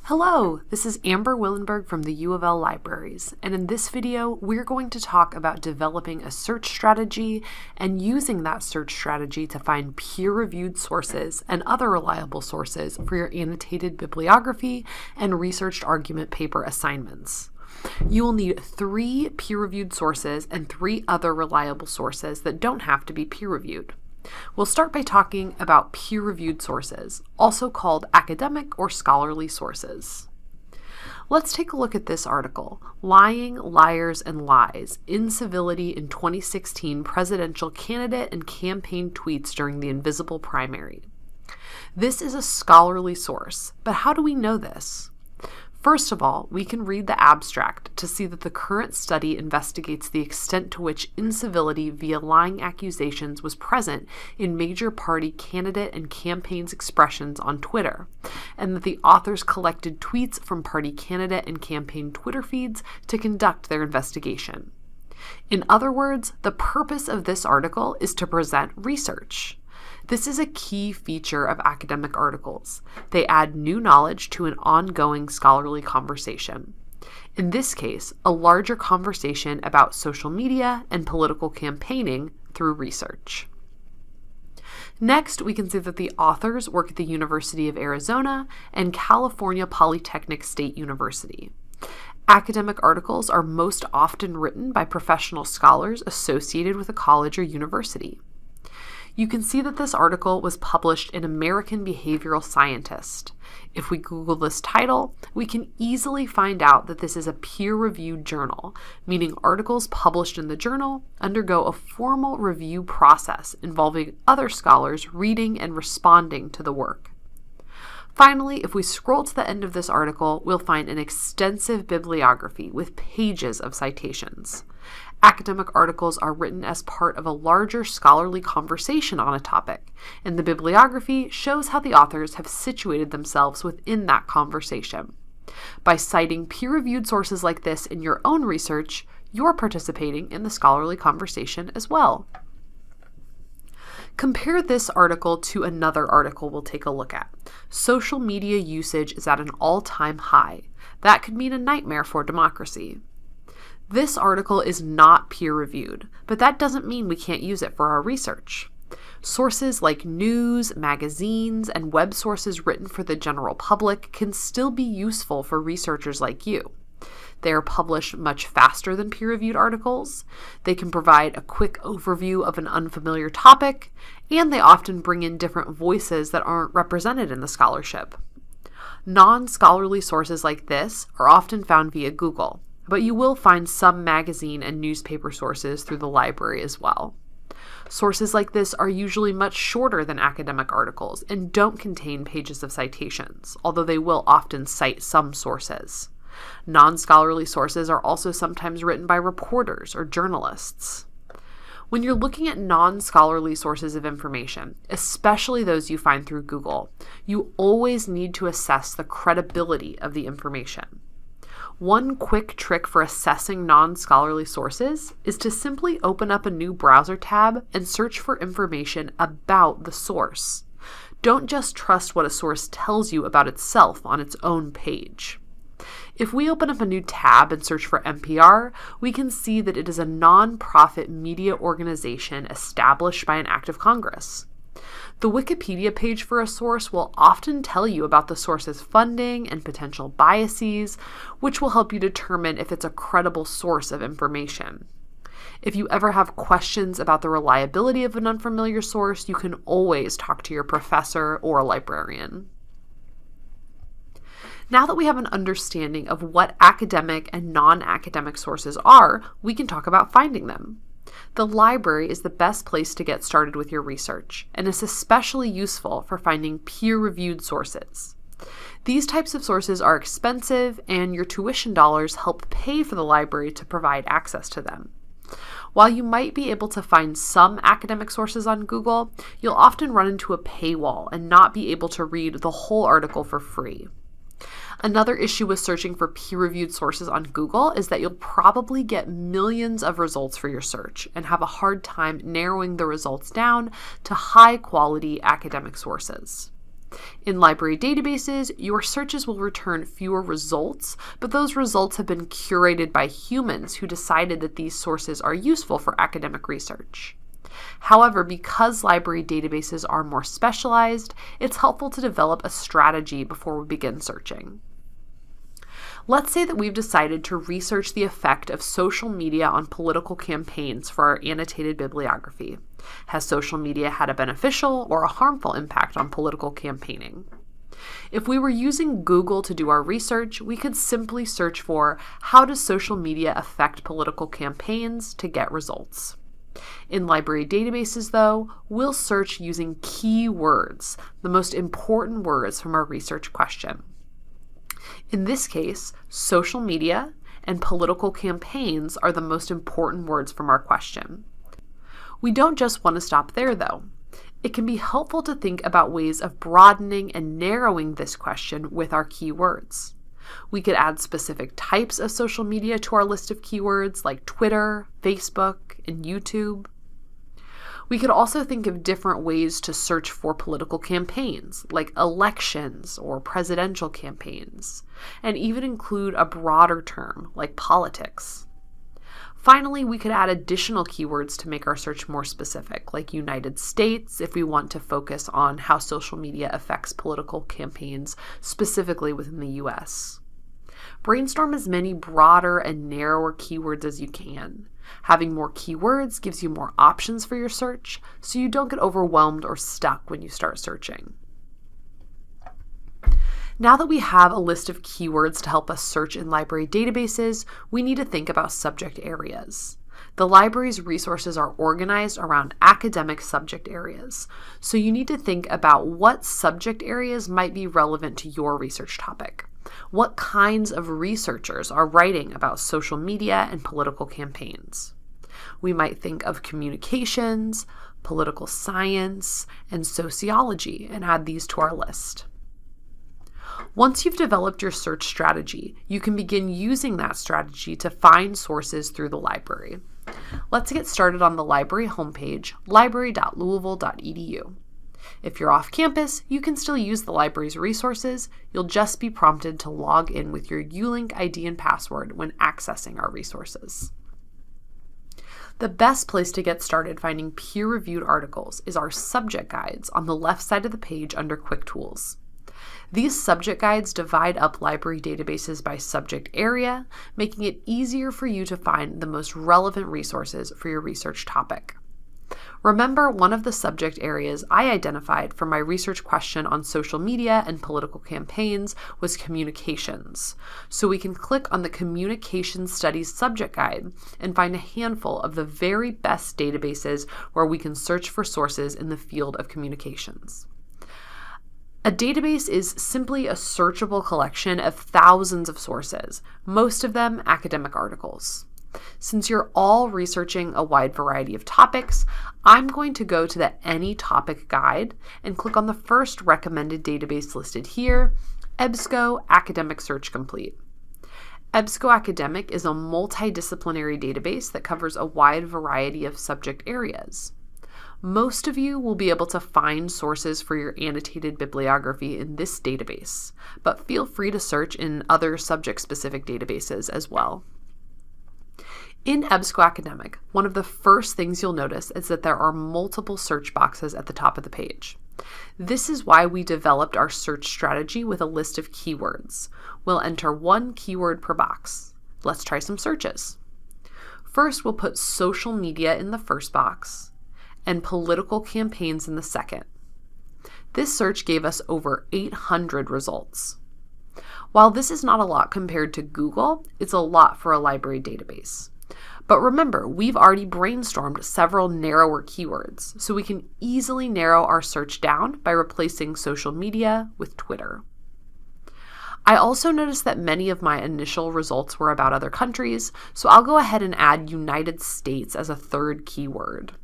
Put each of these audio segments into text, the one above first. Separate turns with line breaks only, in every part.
Hello, this is Amber Willenberg from the U of L Libraries, and in this video, we're going to talk about developing a search strategy and using that search strategy to find peer-reviewed sources and other reliable sources for your annotated bibliography and researched argument paper assignments. You will need 3 peer-reviewed sources and 3 other reliable sources that don't have to be peer-reviewed. We'll start by talking about peer-reviewed sources, also called academic or scholarly sources. Let's take a look at this article, Lying, Liars, and Lies, Incivility in 2016 Presidential Candidate and Campaign Tweets During the Invisible Primary. This is a scholarly source, but how do we know this? First of all, we can read the abstract to see that the current study investigates the extent to which incivility via lying accusations was present in major party candidate and campaigns' expressions on Twitter, and that the authors collected tweets from party candidate and campaign Twitter feeds to conduct their investigation. In other words, the purpose of this article is to present research. This is a key feature of academic articles. They add new knowledge to an ongoing scholarly conversation. In this case, a larger conversation about social media and political campaigning through research. Next, we can see that the authors work at the University of Arizona and California Polytechnic State University. Academic articles are most often written by professional scholars associated with a college or university. You can see that this article was published in American Behavioral Scientist. If we Google this title, we can easily find out that this is a peer-reviewed journal, meaning articles published in the journal undergo a formal review process involving other scholars reading and responding to the work. Finally, if we scroll to the end of this article, we'll find an extensive bibliography with pages of citations. Academic articles are written as part of a larger scholarly conversation on a topic, and the bibliography shows how the authors have situated themselves within that conversation. By citing peer-reviewed sources like this in your own research, you're participating in the scholarly conversation as well. Compare this article to another article we'll take a look at. Social media usage is at an all-time high. That could mean a nightmare for democracy. This article is not peer-reviewed, but that doesn't mean we can't use it for our research. Sources like news, magazines, and web sources written for the general public can still be useful for researchers like you. They are published much faster than peer-reviewed articles, they can provide a quick overview of an unfamiliar topic, and they often bring in different voices that aren't represented in the scholarship. Non-scholarly sources like this are often found via Google, but you will find some magazine and newspaper sources through the library as well. Sources like this are usually much shorter than academic articles and don't contain pages of citations, although they will often cite some sources. Non-scholarly sources are also sometimes written by reporters or journalists. When you're looking at non-scholarly sources of information, especially those you find through Google, you always need to assess the credibility of the information. One quick trick for assessing non-scholarly sources is to simply open up a new browser tab and search for information about the source. Don't just trust what a source tells you about itself on its own page. If we open up a new tab and search for NPR, we can see that it is a non-profit media organization established by an act of Congress. The Wikipedia page for a source will often tell you about the source's funding and potential biases, which will help you determine if it's a credible source of information. If you ever have questions about the reliability of an unfamiliar source, you can always talk to your professor or a librarian. Now that we have an understanding of what academic and non-academic sources are, we can talk about finding them. The library is the best place to get started with your research, and is especially useful for finding peer-reviewed sources. These types of sources are expensive, and your tuition dollars help pay for the library to provide access to them. While you might be able to find some academic sources on Google, you'll often run into a paywall and not be able to read the whole article for free. Another issue with searching for peer-reviewed sources on Google is that you'll probably get millions of results for your search and have a hard time narrowing the results down to high-quality academic sources. In library databases, your searches will return fewer results, but those results have been curated by humans who decided that these sources are useful for academic research. However, because library databases are more specialized, it's helpful to develop a strategy before we begin searching. Let's say that we've decided to research the effect of social media on political campaigns for our annotated bibliography. Has social media had a beneficial or a harmful impact on political campaigning? If we were using Google to do our research, we could simply search for "How does social media affect political campaigns?" to get results. In library databases, though, we'll search using keywords, the most important words from our research question. In this case, social media and political campaigns are the most important words from our question. We don't just want to stop there, though. It can be helpful to think about ways of broadening and narrowing this question with our keywords. We could add specific types of social media to our list of keywords like Twitter, Facebook, and YouTube. We could also think of different ways to search for political campaigns, like elections or presidential campaigns, and even include a broader term, like politics. Finally, we could add additional keywords to make our search more specific, like United States, if we want to focus on how social media affects political campaigns, specifically within the US. Brainstorm as many broader and narrower keywords as you can. Having more keywords gives you more options for your search, so you don't get overwhelmed or stuck when you start searching. Now that we have a list of keywords to help us search in library databases, we need to think about subject areas. The library's resources are organized around academic subject areas, so you need to think about what subject areas might be relevant to your research topic. What kinds of researchers are writing about social media and political campaigns? We might think of communications, political science, and sociology and add these to our list. Once you've developed your search strategy, you can begin using that strategy to find sources through the library. Let's get started on the library homepage, library.louisville.edu. If you're off campus, you can still use the library's resources. You'll just be prompted to log in with your ULink ID and password when accessing our resources. The best place to get started finding peer-reviewed articles is our subject guides on the left side of the page under Quick Tools. These subject guides divide up library databases by subject area, making it easier for you to find the most relevant resources for your research topic. Remember, one of the subject areas I identified for my research question on social media and political campaigns was communications. So we can click on the Communication Studies subject guide and find a handful of the very best databases where we can search for sources in the field of communications. A database is simply a searchable collection of thousands of sources, most of them academic articles. Since you're all researching a wide variety of topics, I'm going to go to the Any Topic guide and click on the first recommended database listed here, EBSCO Academic Search Complete. EBSCO Academic is a multidisciplinary database that covers a wide variety of subject areas. Most of you will be able to find sources for your annotated bibliography in this database, but feel free to search in other subject-specific databases as well. In EBSCO Academic, one of the first things you'll notice is that there are multiple search boxes at the top of the page. This is why we developed our search strategy with a list of keywords. We'll enter one keyword per box. Let's try some searches. First, we'll put social media in the first box and political campaigns in the second. This search gave us over 800 results. While this is not a lot compared to Google, it's a lot for a library database. But remember, we've already brainstormed several narrower keywords, so we can easily narrow our search down by replacing social media with Twitter. I also noticed that many of my initial results were about other countries, so I'll go ahead and add United States as a third keyword.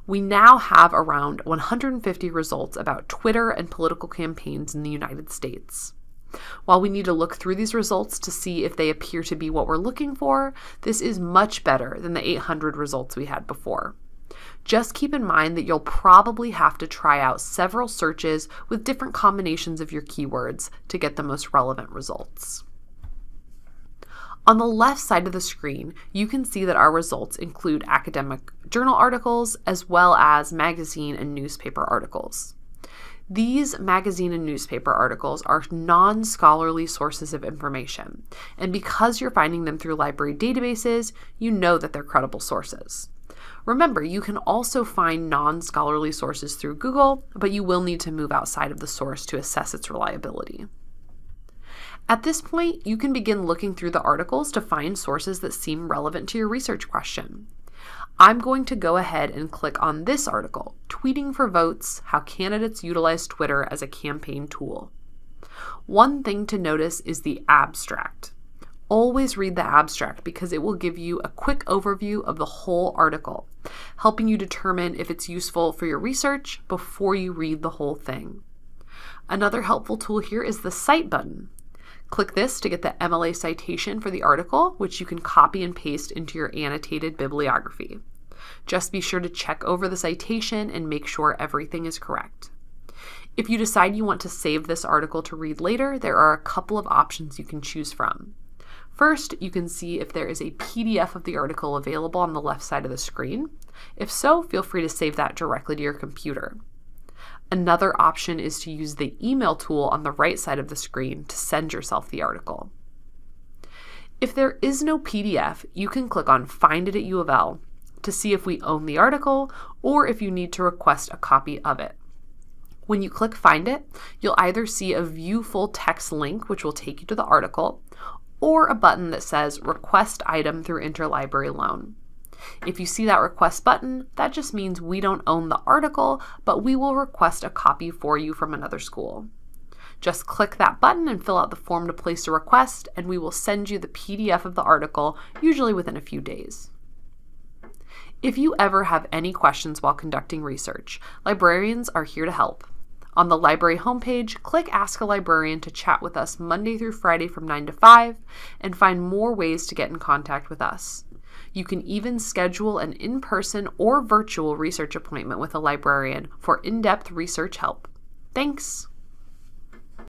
We now have around 150 results about Twitter and political campaigns in the United States. While we need to look through these results to see if they appear to be what we're looking for, this is much better than the 800 results we had before. Just keep in mind that you'll probably have to try out several searches with different combinations of your keywords to get the most relevant results. On the left side of the screen, you can see that our results include academic journal articles as well as magazine and newspaper articles. These magazine and newspaper articles are non-scholarly sources of information, and because you're finding them through library databases, you know that they're credible sources. Remember, you can also find non-scholarly sources through Google, but you will need to move outside of the source to assess its reliability. At this point, you can begin looking through the articles to find sources that seem relevant to your research question. I'm going to go ahead and click on this article, Tweeting for Votes: How Candidates Utilize Twitter as a Campaign Tool. One thing to notice is the abstract. Always read the abstract because it will give you a quick overview of the whole article, helping you determine if it's useful for your research before you read the whole thing. Another helpful tool here is the Cite button. Click this to get the MLA citation for the article, which you can copy and paste into your annotated bibliography. Just be sure to check over the citation and make sure everything is correct. If you decide you want to save this article to read later, there are a couple of options you can choose from. First, you can see if there is a PDF of the article available on the left side of the screen. If so, feel free to save that directly to your computer. Another option is to use the email tool on the right side of the screen to send yourself the article. If there is no PDF, you can click on Find It at U of L to see if we own the article or if you need to request a copy of it. When you click Find It, you'll either see a View Full Text link, which will take you to the article, or a button that says Request Item through Interlibrary Loan. If you see that request button, that just means we don't own the article, but we will request a copy for you from another school. Just click that button and fill out the form to place a request, and we will send you the PDF of the article, usually within a few days. If you ever have any questions while conducting research, librarians are here to help. On the library homepage, click Ask a Librarian to chat with us Monday through Friday from 9 to 5 and find more ways to get in contact with us. You can even schedule an in-person or virtual research appointment with a librarian for in-depth research help. Thanks!